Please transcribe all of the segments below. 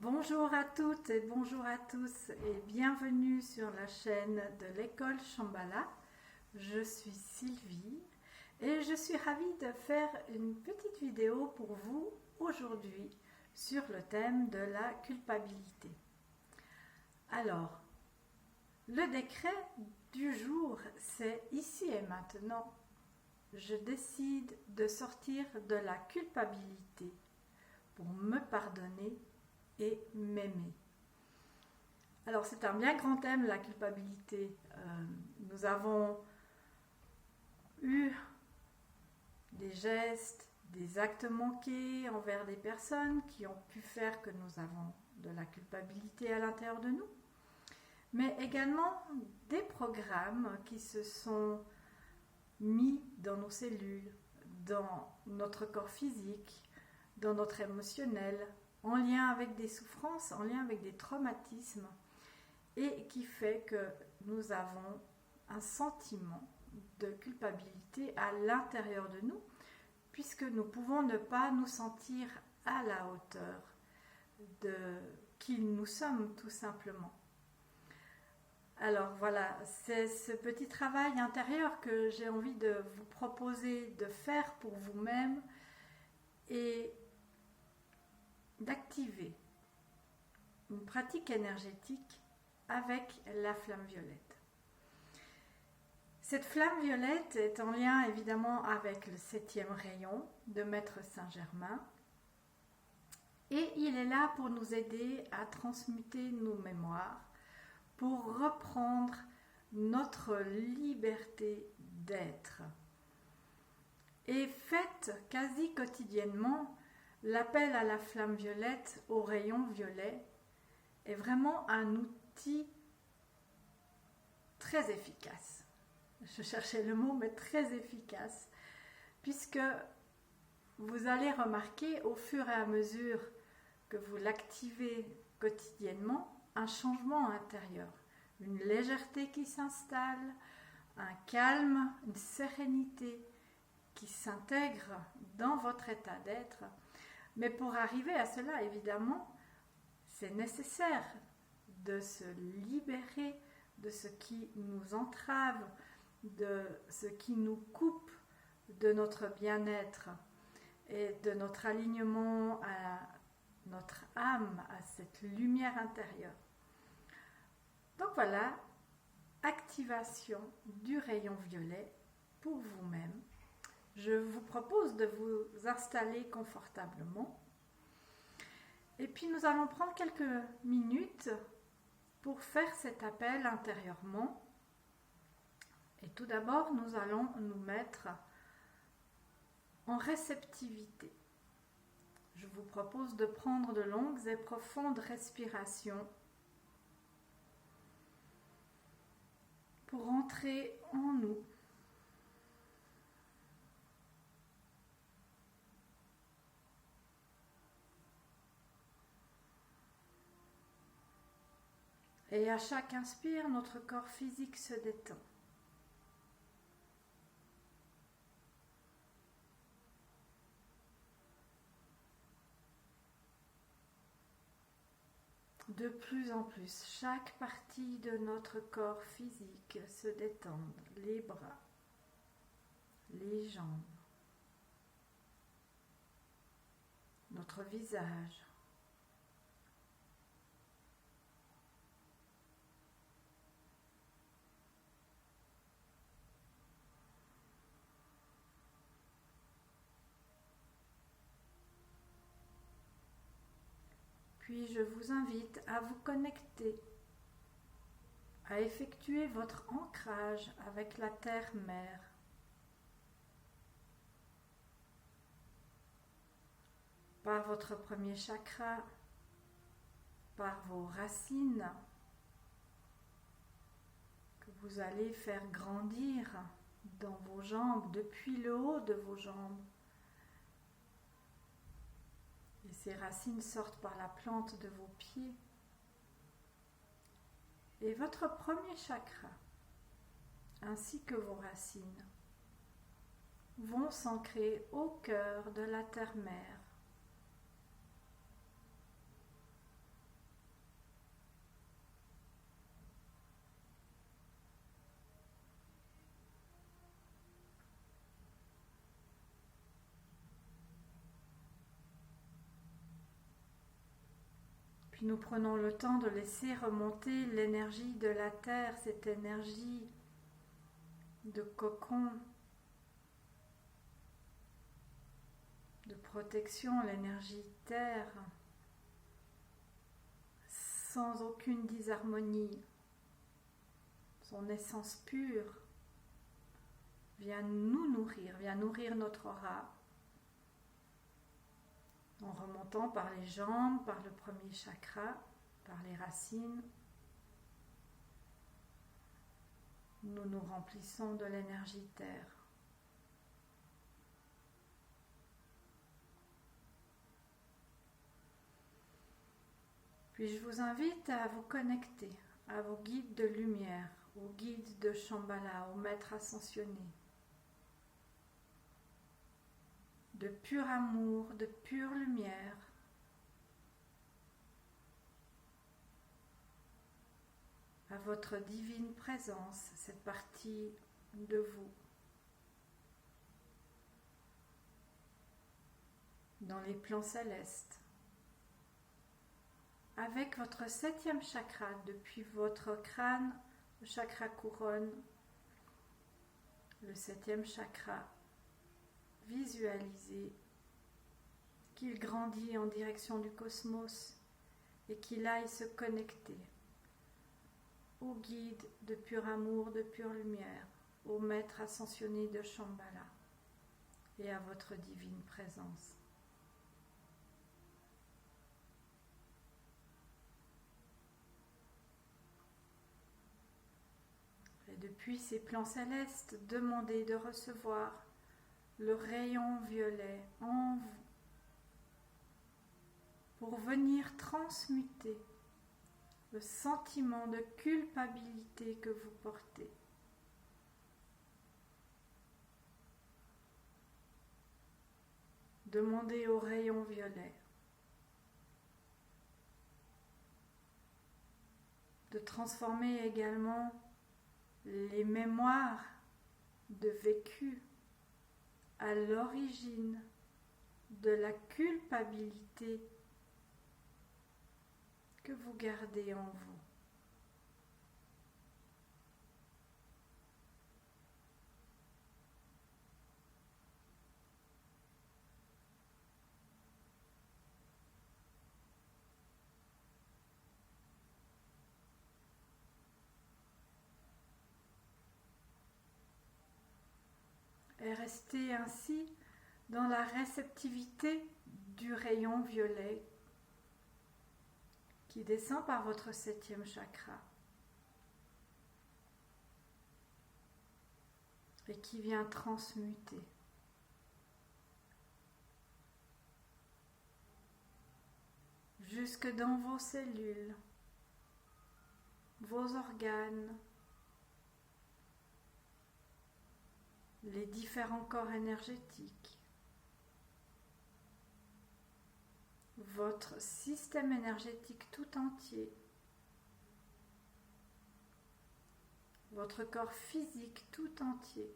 Bonjour à toutes et bonjour à tous et bienvenue sur la chaîne de l'école Shambhala. Je suis Sylvie et je suis ravie de faire une petite vidéo pour vous aujourd'hui sur le thème de la culpabilité. Alors, le décret du jour, c'est ici et maintenant. Je décide de sortir de la culpabilité pour me pardonner et m'aimer. Alors c'est un bien grand thème, la culpabilité. Nous avons eu des gestes, des actes manqués envers des personnes qui ont pu faire que nous avons de la culpabilité à l'intérieur de nous, mais également des programmes qui se sont mis dans nos cellules, dans notre corps physique, dans notre émotionnel, en lien avec des souffrances, en lien avec des traumatismes, et qui fait que nous avons un sentiment de culpabilité à l'intérieur de nous, puisque nous pouvons ne pas nous sentir à la hauteur de qui nous sommes tout simplement. Alors voilà, c'est ce petit travail intérieur que j'ai envie de vous proposer de faire pour vous-même et d'activer une pratique énergétique avec la flamme violette. Cette flamme violette est en lien évidemment avec le 7e rayon de Maître Saint-Germain et il est là pour nous aider à transmuter nos mémoires, pour reprendre notre liberté d'être. Et faites quasi quotidiennement l'appel à la flamme violette, au rayon violet, est vraiment un outil très efficace. Je cherchais le mot, mais très efficace, puisque vous allez remarquer au fur et à mesure que vous l'activez quotidiennement, un changement intérieur, une légèreté qui s'installe, un calme, une sérénité qui s'intègre dans votre état d'être. Mais pour arriver à cela, évidemment, c'est nécessaire de se libérer de ce qui nous entrave, de ce qui nous coupe de notre bien-être et de notre alignement à notre âme, à cette lumière intérieure. Donc voilà, activation du rayon violet pour vous-même. Je vous propose de vous installer confortablement. Et puis nous allons prendre quelques minutes pour faire cet appel intérieurement. Et tout d'abord, nous allons nous mettre en réceptivité. Je vous propose de prendre de longues et profondes respirations pour entrer en nous. Et à chaque inspire, notre corps physique se détend. De plus en plus, chaque partie de notre corps physique se détend. Les bras, les jambes, notre visage. Puis je vous invite à vous connecter, à effectuer votre ancrage avec la terre-mère. Par votre premier chakra, par vos racines que vous allez faire grandir dans vos jambes, depuis le haut de vos jambes. Et ces racines sortent par la plante de vos pieds. Et votre premier chakra, ainsi que vos racines, vont s'ancrer au cœur de la terre-mère. Puis nous prenons le temps de laisser remonter l'énergie de la terre, cette énergie de cocon, de protection, l'énergie terre, sans aucune disharmonie. Son essence pure vient nous nourrir, vient nourrir notre aura, en remontant par les jambes, par le premier chakra, par les racines. Nous nous remplissons de l'énergie terre. Puis je vous invite à vous connecter à vos guides de lumière, aux guides de Shambhala, aux maîtres ascensionnés, de pur amour, de pure lumière, à votre divine présence, cette partie de vous, dans les plans célestes, avec votre 7e chakra, depuis votre crâne, le chakra couronne, le 7e chakra, visualisez qu'il grandit en direction du cosmos et qu'il aille se connecter au guide de pur amour, de pure lumière, au maître ascensionné de Shambhala et à votre divine présence. Et depuis ces plans célestes, demandez de recevoir le rayon violet en vous pour venir transmuter le sentiment de culpabilité que vous portez. Demandez au rayon violet de transformer également les mémoires de vécu à l'origine de la culpabilité que vous gardez en vous. Et restez ainsi dans la réceptivité du rayon violet qui descend par votre 7e chakra et qui vient transmuter jusque dans vos cellules, vos organes, les différents corps énergétiques, votre système énergétique tout entier, votre corps physique tout entier.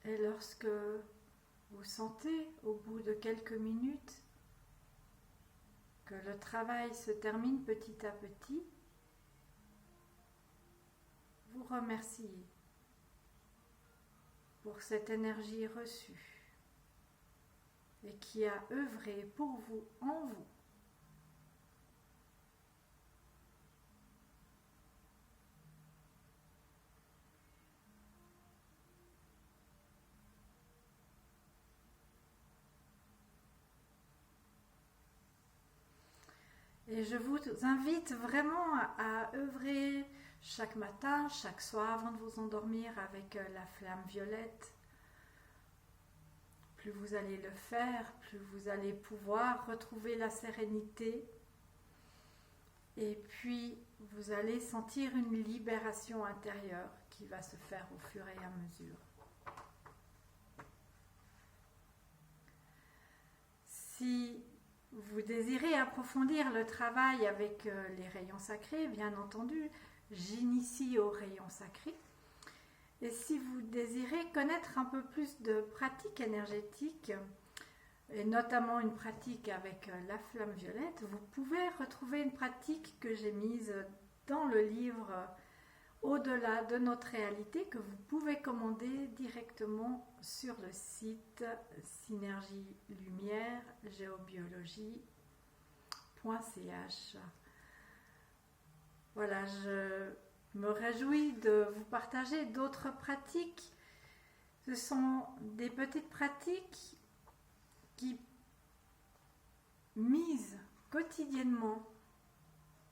Et lorsque vous sentez au bout de quelques minutes que le travail se termine petit à petit, vous remerciez pour cette énergie reçue et qui a œuvré pour vous, en vous. Et je vous invite vraiment à œuvrer chaque matin, chaque soir avant de vous endormir avec la flamme violette. Plus vous allez le faire, plus vous allez pouvoir retrouver la sérénité. Et puis, vous allez sentir une libération intérieure qui va se faire au fur et à mesure. Si vous désirez approfondir le travail avec les rayons sacrés, bien entendu, j'initie aux rayons sacrés. Et si vous désirez connaître un peu plus de pratiques énergétiques, et notamment une pratique avec la flamme violette, vous pouvez retrouver une pratique que j'ai mise dans le livre Au-delà de notre réalité, que vous pouvez commander directement sur le site Synergie Lumière Géobiologie.ch. Voilà, je me réjouis de vous partager d'autres pratiques. Ce sont des petites pratiques qui, mises quotidiennement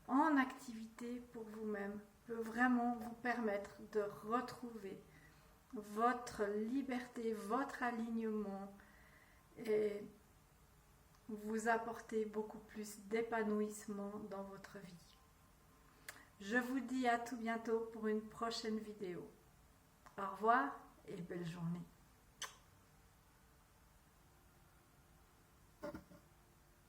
en activité pour vous-même, peut vraiment vous permettre de retrouver votre liberté, votre alignement et vous apporter beaucoup plus d'épanouissement dans votre vie. Je vous dis à tout bientôt pour une prochaine vidéo. Au revoir et belle journée.